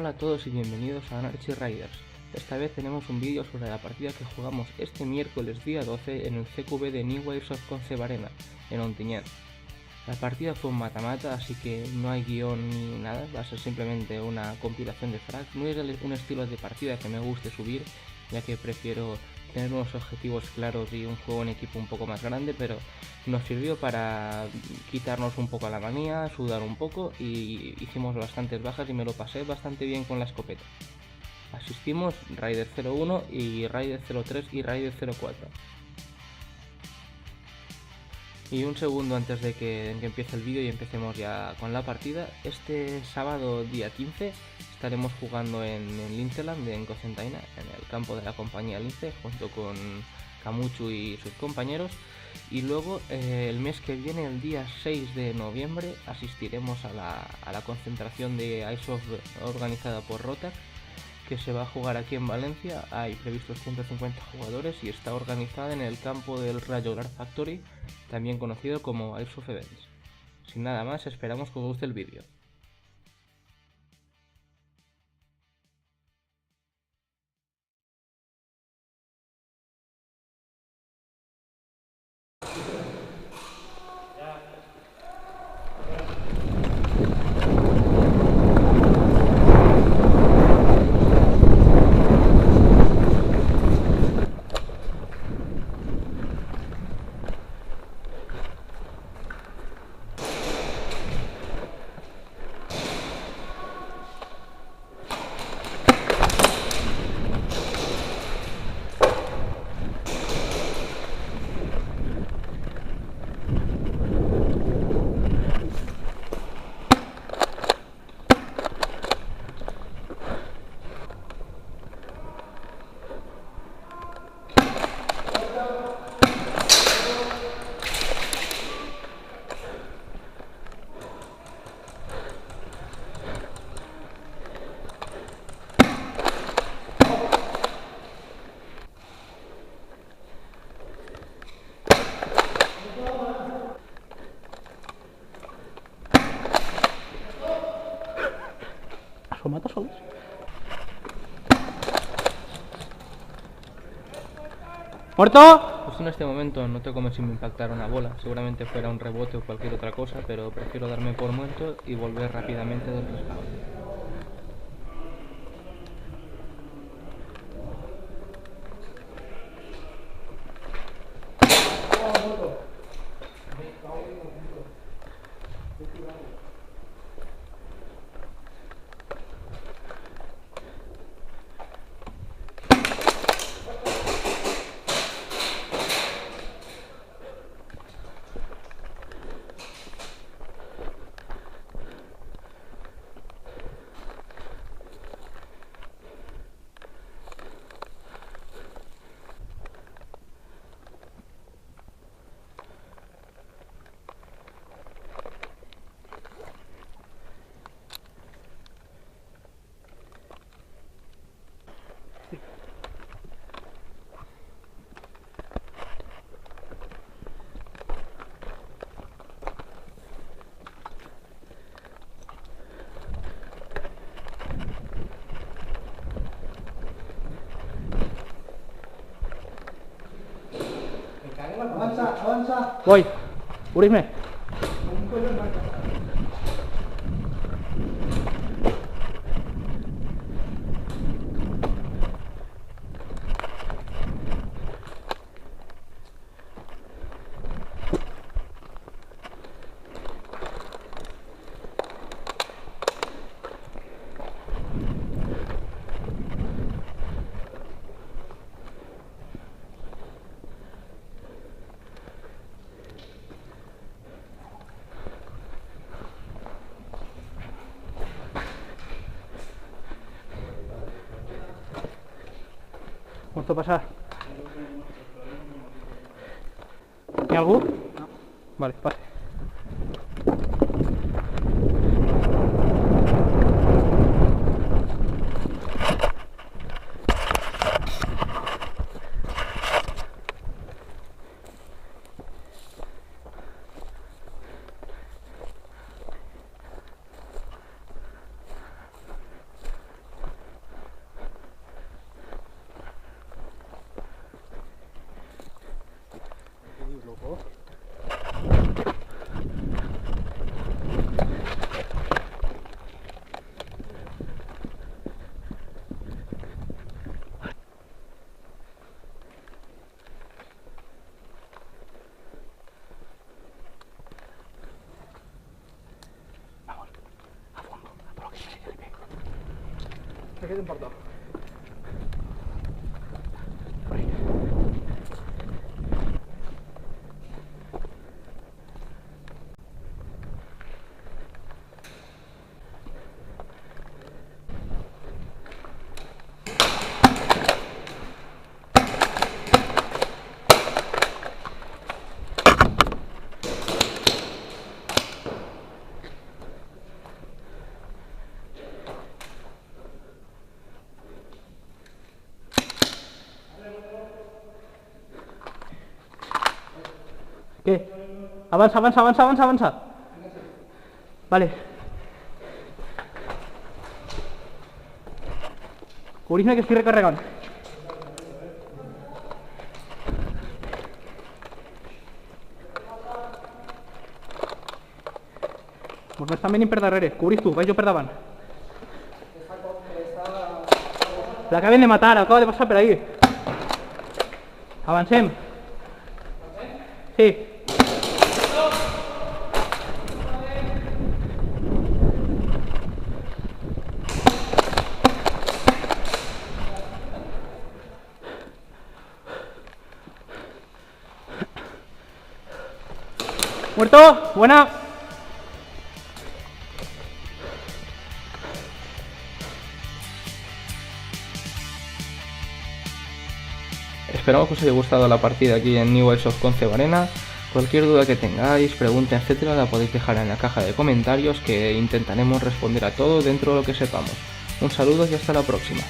Hola a todos y bienvenidos a Anarchy Riders. Esta vez tenemos un vídeo sobre la partida que jugamos este miércoles día 12 en el CQB de New Airsoft Concept Arena, en Ontinyent. La partida fue un mata-mata, así que no hay guión ni nada, va a ser simplemente una compilación de frags. No es un estilo de partida que me guste subir, ya que prefiero tener unos objetivos claros y un juego en equipo un poco más grande, pero nos sirvió para quitarnos un poco la manía, sudar un poco y hicimos bastantes bajas y me lo pasé bastante bien con la escopeta. Asistimos Raider 01 y Raider 03 y Raider 04. Y un segundo antes de que empiece el vídeo y empecemos ya con la partida, este sábado día 15 estaremos jugando en Linceland en Cocentaina, en el campo de la compañía Lince, junto con Camuchu y sus compañeros. Y luego el mes que viene, el día 6 de noviembre, asistiremos a la concentración de Airsoft organizada por Rotac, que se va a jugar aquí en Valencia. Hay previstos 150 jugadores y está organizada en el campo del Rayo Art Factory, también conocido como Airsoft Events. Sin nada más, esperamos que os guste el vídeo. Asomate solos. ¡Muerto! Justo en este momento noto como si me impactara una bola, seguramente fuera un rebote o cualquier otra cosa, pero prefiero darme por muerto y volver rápidamente del respawn. Avanza, avanza. Voy. Urisme. ¿Muerto pasar? ¿Hay algo? No. Vale, pase. Se queda importado. ¿Qué? Avanza, avanza, avanza, avanza, avanza. Vale. Cubridme que estoy recargando. Pues no están venint per darrere. Cubris tu, vaig jo per davant. L'acaben de matar, acaba de passar per ahí. Avancem. Sí. Muerto, buena. Esperamos que os haya gustado la partida aquí en New Airsoft Concebarena. Cualquier duda que tengáis, pregunta, etcétera, la podéis dejar en la caja de comentarios que intentaremos responder a todo dentro de lo que sepamos. Un saludo y hasta la próxima.